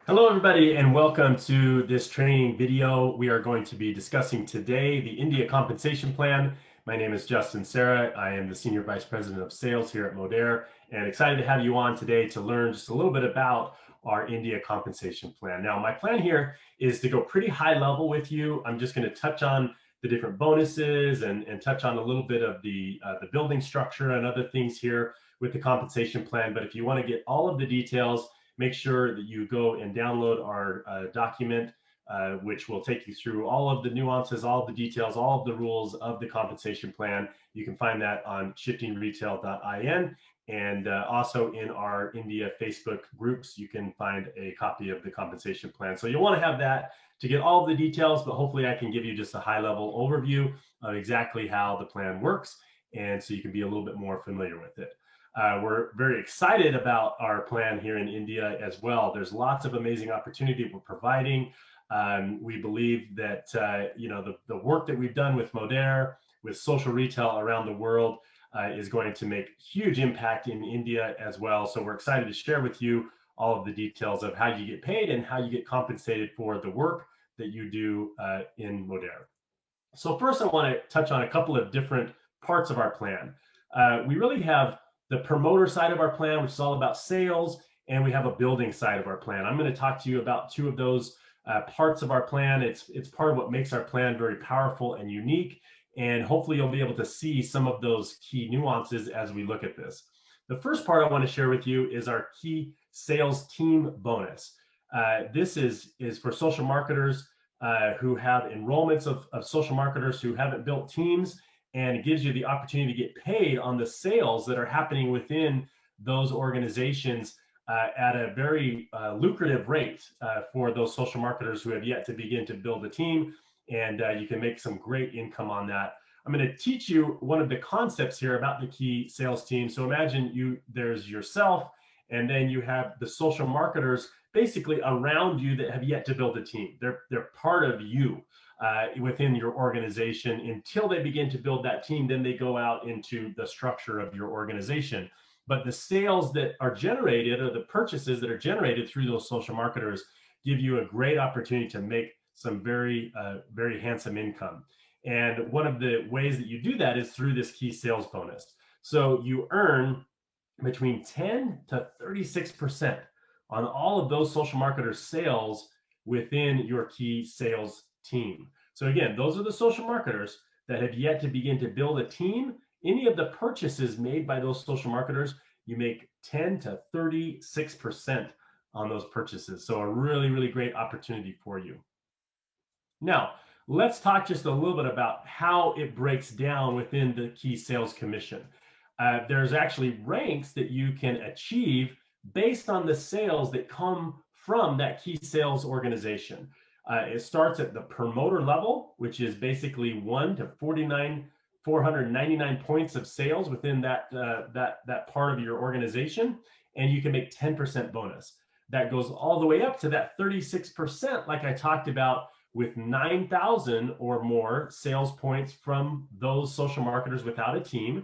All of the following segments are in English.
Hello, everybody, and welcome to this training video. We are going to be discussing today the India compensation plan. My name is Justin Serra. I am the Senior Vice President of Sales here at Modere, and excited to have you on today to learn just a little bit about our India compensation plan. Now, my plan here is to go pretty high level with you. I'm just going to touch on the different bonuses and touch on a little bit of the building structure and other things here with the compensation plan. But if you want to get all of the details, make sure that you go and download our document, which will take you through all of the nuances, all of the details, all of the rules of the compensation plan. You can find that on shiftingretail.in, and also in our India Facebook groups, you can find a copy of the compensation plan. So you'll want to have that to get all of the details, but hopefully I can give you just a high-level overview of exactly how the plan works, and so you can be a little bit more familiar with it. We're very excited about our plan here in India as well. There's lots of amazing opportunity we're providing. We believe that the work that we've done with Modere, with social retail around the world, is going to make huge impact in India as well. So we're excited to share with you all of the details of how you get paid and how you get compensated for the work that you do in Modere. So first, I want to touch on a couple of different parts of our plan. We really have the promoter side of our plan, which is all about sales, and we have a building side of our plan. I'm going to talk to you about two of those parts of our plan. It's part of what makes our plan very powerful and unique, and hopefully you'll be able to see some of those key nuances as we look at this. The first part I want to share with you is our key sales team bonus. This is for social marketers who have enrollments of social marketers who haven't built teams, and it gives you the opportunity to get paid on the sales that are happening within those organizations at a very lucrative rate for those social marketers who have yet to begin to build a team, and you can make some great income on that. I'm going to teach you one of the concepts here about the key sales team. So imagine there's yourself, and then you have the social marketers basically around you that have yet to build a team. They're part of you. Within your organization until they begin to build that team, then they go out into the structure of your organization. But the sales that are generated, or the purchases that are generated through those social marketers, give you a great opportunity to make some very handsome income. And one of the ways that you do that is through this key sales bonus. So you earn between 10 to 36% on all of those social marketers' sales within your key sales team. So again, those are the social marketers that have yet to begin to build a team. Any of the purchases made by those social marketers, you make 10 to 36% on those purchases. So a really, really great opportunity for you. Now, let's talk just a little bit about how it breaks down within the key sales commission. There's actually ranks that you can achieve based on the sales that come from that key sales organization. It starts at the promoter level, which is basically 1 to 499 points of sales within that part of your organization, and you can make 10% bonus. That goes all the way up to that 36%, like I talked about, with 9,000 or more sales points from those social marketers without a team,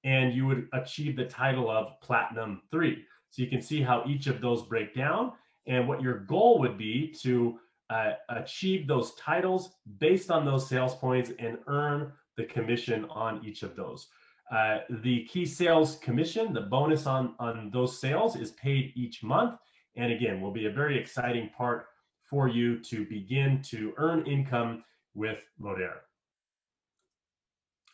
and you would achieve the title of Platinum 3. So you can see how each of those break down, and what your goal would be to achieve those titles based on those sales points and earn the commission on each of those. The key sales commission, the bonus on those sales, is paid each month, and again will be a very exciting part for you to begin to earn income with Modere.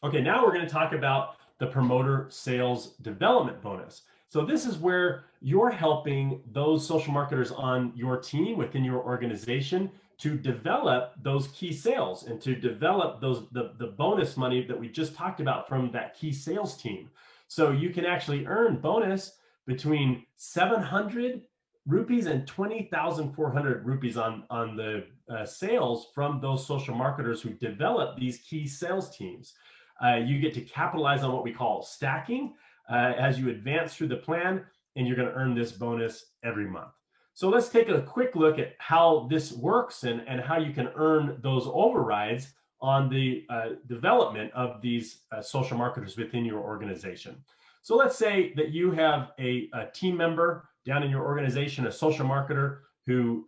Okay, now we're going to talk about the promoter sales development bonus. So this is where you're helping those social marketers on your team within your organization to develop those key sales and to develop the bonus money that we just talked about from that key sales team. So you can actually earn bonus between 700 rupees and 20,400 rupees on the sales from those social marketers who develop these key sales teams. You get to capitalize on what we call stacking as you advance through the plan, and you're going to earn this bonus every month. So let's take a quick look at how this works and how you can earn those overrides on the development of these social marketers within your organization. So let's say that you have a team member down in your organization, a social marketer who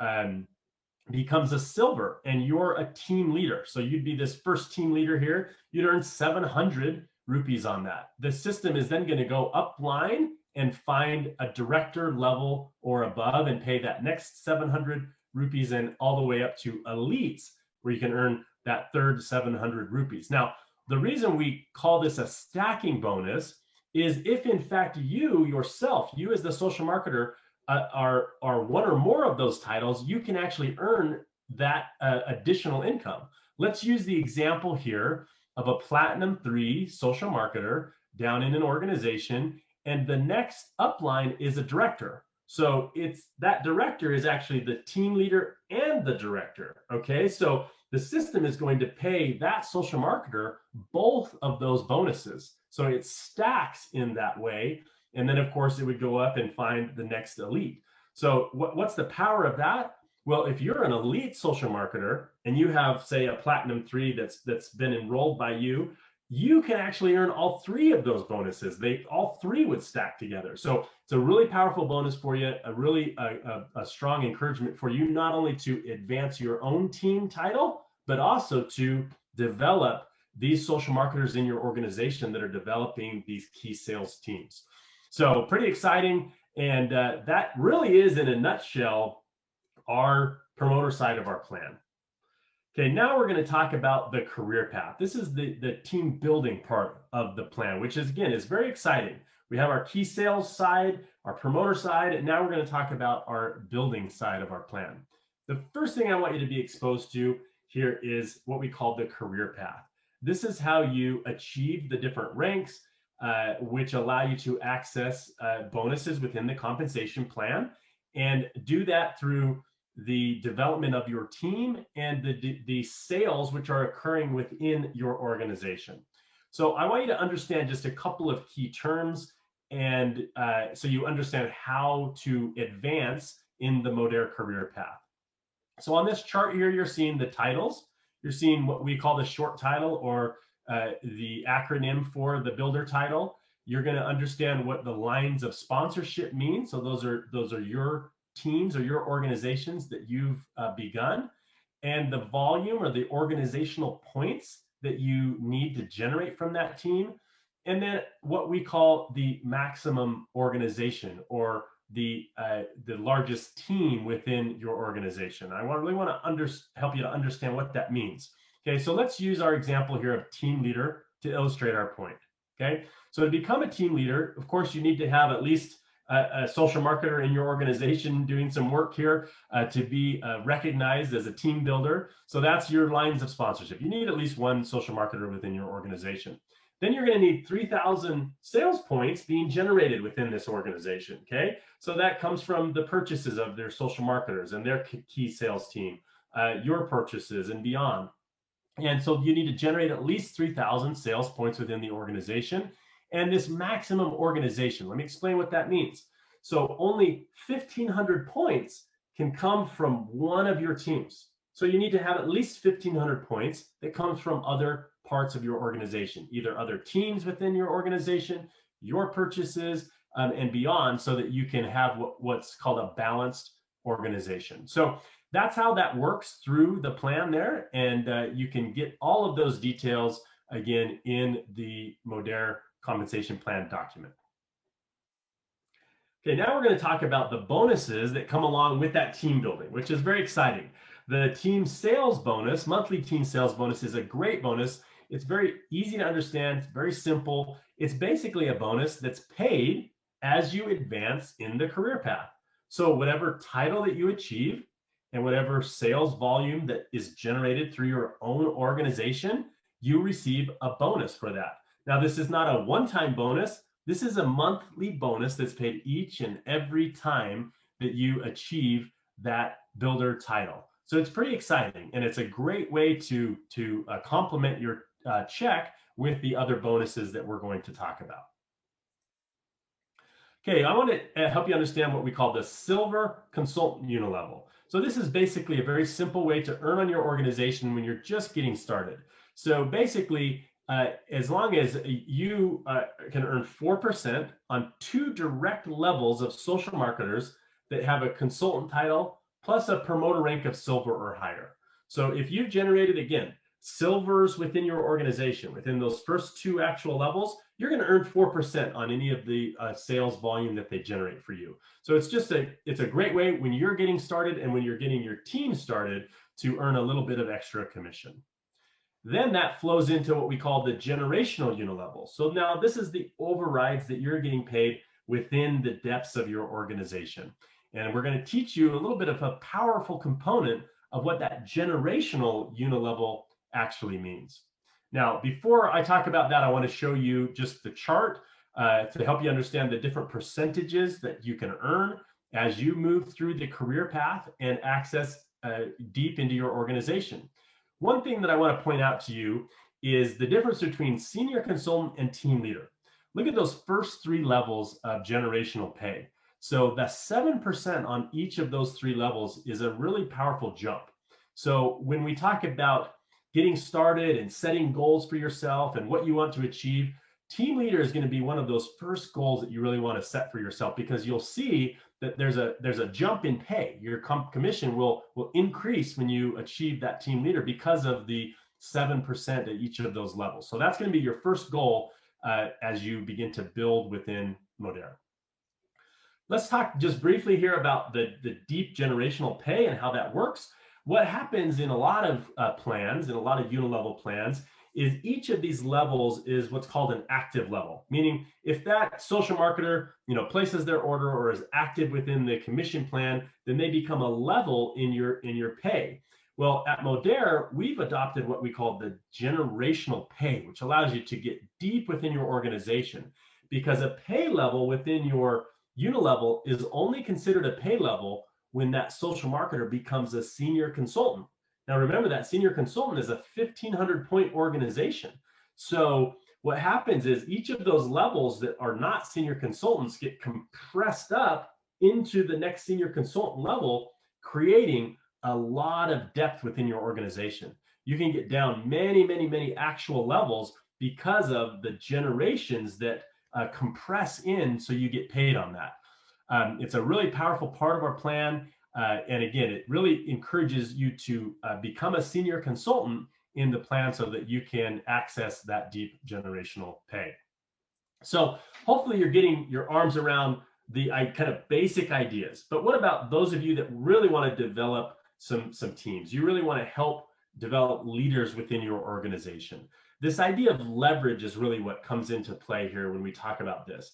becomes a silver, and you're a team leader. So you'd be this first team leader here. You'd earn 700 rupees on that. The system is then going to go up line and find a director level or above and pay that next 700 rupees and all the way up to elites, where you can earn that third 700 rupees. Now, the reason we call this a stacking bonus is if in fact you yourself, you as the social marketer, are one or more of those titles, you can actually earn that additional income. Let's use the example here of a Platinum 3 social marketer down in an organization, and the next upline is a director. So it's that director is actually the team leader and the director. Okay, so the system is going to pay that social marketer both of those bonuses. So it stacks in that way. And then, of course, it would go up and find the next elite. So what's the power of that? Well, if you're an elite social marketer and you have, say, a Platinum 3 that's been enrolled by you, you can actually earn all three of those bonuses. All three would stack together. So it's a really powerful bonus for you, a strong encouragement for you, not only to advance your own team title, but also to develop these social marketers in your organization that are developing these key sales teams. So pretty exciting. And that really is, in a nutshell, our promoter side of our plan. Okay, now we're going to talk about the career path. This is the team building part of the plan, which is, again, is very exciting. We have our key sales side, our promoter side, and now we're going to talk about our building side of our plan. The first thing I want you to be exposed to here is what we call the career path. This is how you achieve the different ranks, which allow you to access bonuses within the compensation plan, and do that through the development of your team and the sales which are occurring within your organization. So I want you to understand just a couple of key terms, and so you understand how to advance in the Modere career path. So on this chart here, you're seeing the titles. You're seeing what we call the short title, or the acronym for the builder title. You're going to understand what the lines of sponsorship mean. So those are your teams or your organizations that you've begun, and the volume or the organizational points that you need to generate from that team. And then what we call the maximum organization, or the largest team within your organization. I really want to help you to understand what that means. Okay, so let's use our example here of team leader to illustrate our point. Okay, so to become a team leader, of course, you need to have at least a social marketer in your organization doing some work here to be recognized as a team builder. So that's your lines of sponsorship. You need at least one social marketer within your organization. Then you're going to need 3,000 sales points being generated within this organization. Okay, so that comes from the purchases of their social marketers and their key sales team, your purchases and beyond. And so you need to generate at least 3,000 sales points within the organization. And this maximum organization, let me explain what that means. So only 1,500 points can come from one of your teams. So you need to have at least 1,500 points that comes from other parts of your organization, either other teams within your organization, your purchases, and beyond, so that you can have what's called a balanced organization. So that's how that works through the plan there. And you can get all of those details, again, in the Modere compensation plan document. Okay, now we're going to talk about the bonuses that come along with that team building, which is very exciting. The team sales bonus, monthly team sales bonus, is a great bonus. It's very easy to understand. It's very simple. It's basically a bonus that's paid as you advance in the career path. So whatever title that you achieve and whatever sales volume that is generated through your own organization, you receive a bonus for that. Now, this is not a one-time bonus. This is a monthly bonus that's paid each and every time that you achieve that builder title. So it's pretty exciting, and it's a great way to complement your check with the other bonuses that we're going to talk about. Okay, I want to help you understand what we call the Silver Consultant UNILEVEL. So this is basically a very simple way to earn on your organization when you're just getting started. So basically, as long as you can earn 4% on 2 direct levels of social marketers that have a consultant title plus a promoter rank of silver or higher. So if you've generated, again, silvers within your organization, within those first two actual levels, you're going to earn 4% on any of the sales volume that they generate for you. So it's a great way when you're getting started and when you're getting your team started to earn a little bit of extra commission. Then that flows into what we call the generational unilevel. So now this is the overrides that you're getting paid within the depths of your organization. And we're going to teach you a little bit of a powerful component of what that generational unilevel actually means. Now, before I talk about that, I want to show you just the chart to help you understand the different percentages that you can earn as you move through the career path and access deep into your organization. One thing that I want to point out to you is the difference between senior consultant and team leader. Look at those first three levels of generational pay. So the 7% on each of those three levels is a really powerful jump. So when we talk about getting started and setting goals for yourself and what you want to achieve, team leader is going to be one of those first goals that you really want to set for yourself, because you'll see that there's a jump in pay. Your commission will increase when you achieve that team leader because of the 7% at each of those levels. So that's going to be your first goal as you begin to build within Modere. Let's talk just briefly here about the deep generational pay and how that works. What happens in a lot of plans, in a lot of UNILEVEL plans, is each of these levels is what's called an active level, meaning if that social marketer places their order or is active within the commission plan, then they become a level in your pay. Well, at Modere, we've adopted what we call the generational pay, which allows you to get deep within your organization, because a pay level within your UNILEVEL is only considered a pay level when that social marketer becomes a senior consultant. Now, remember that senior consultant is a 1,500 point organization. So what happens is each of those levels that are not senior consultants get compressed up into the next senior consultant level, creating a lot of depth within your organization. You can get down many, many, many actual levels because of the generations that compress in, so you get paid on that. It's a really powerful part of our plan. And again, it really encourages you to become a senior consultant in the plan so that you can access that deep generational pay. So hopefully you're getting your arms around the kind of basic ideas. But what about those of you that really want to develop some teams? You really want to help develop leaders within your organization. This idea of leverage is really what comes into play here when we talk about this.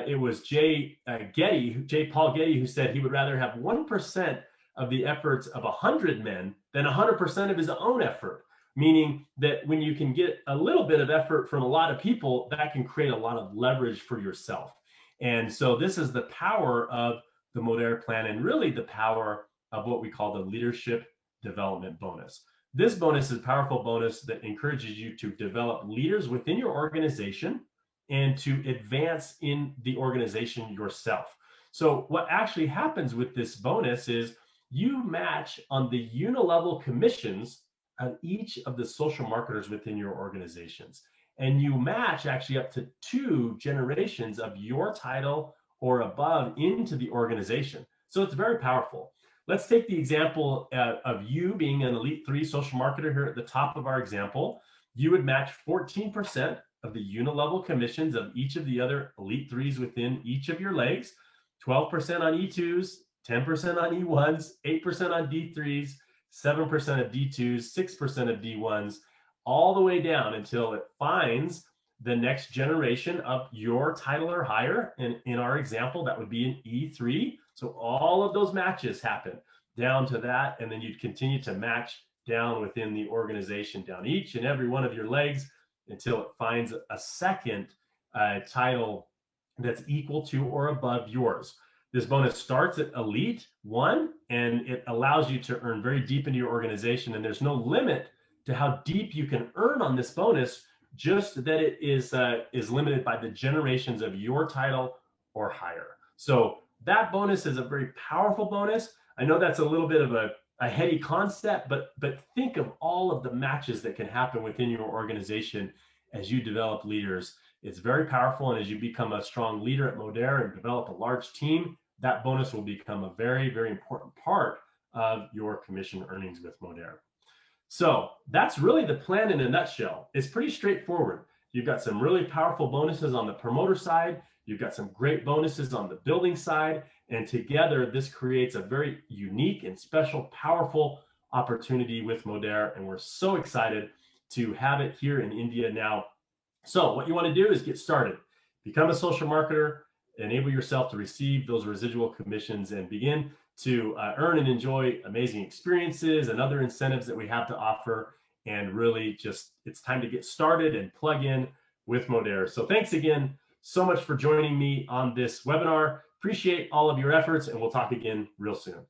It was J. Paul Getty, who said he would rather have 1% of the efforts of 100 men than 100% of his own effort, meaning that when you can get a little bit of effort from a lot of people, that can create a lot of leverage for yourself. And so this is the power of the Modere plan, and really the power of what we call the leadership development bonus. This bonus is a powerful bonus that encourages you to develop leaders within your organization and to advance in the organization yourself. So what actually happens with this bonus is you match on the UNILEVEL commissions of each of the social marketers within your organizations. And you match actually up to 2 generations of your title or above into the organization. So it's very powerful. Let's take the example of you being an Elite 3 social marketer here at the top of our example. You would match 14% of the UNILEVEL commissions of each of the other Elite 3s within each of your legs, 12% on E2s, 10% on E1s, 8% on D3s, 7% of D2s, 6% of D1s, all the way down until it finds the next generation of your title or higher. And in our example, that would be an E3. So all of those matches happen down to that. And then you'd continue to match down within the organization, down each and every one of your legs until it finds a second title that's equal to or above yours. This bonus starts at Elite 1, and it allows you to earn very deep into your organization. And there's no limit to how deep you can earn on this bonus, just that it is limited by the generations of your title or higher. So that bonus is a very powerful bonus. I know that's a little bit of a heady concept, but think of all of the matches that can happen within your organization as you develop leaders. It's very powerful, and as you become a strong leader at Modere and develop a large team, that bonus will become a very, very important part of your commission earnings with Modere. So that's really the plan in a nutshell. It's pretty straightforward. You've got some really powerful bonuses on the promoter side. You've got some great bonuses on the building side. And together, this creates a very unique and special, powerful opportunity with Modere. And we're so excited to have it here in India now. So what you want to do is get started. Become a social marketer, enable yourself to receive those residual commissions, and begin to earn and enjoy amazing experiences and other incentives that we have to offer. And really just, it's time to get started and plug in with Modere. So thanks again so much for joining me on this webinar. Appreciate all of your efforts, and we'll talk again real soon.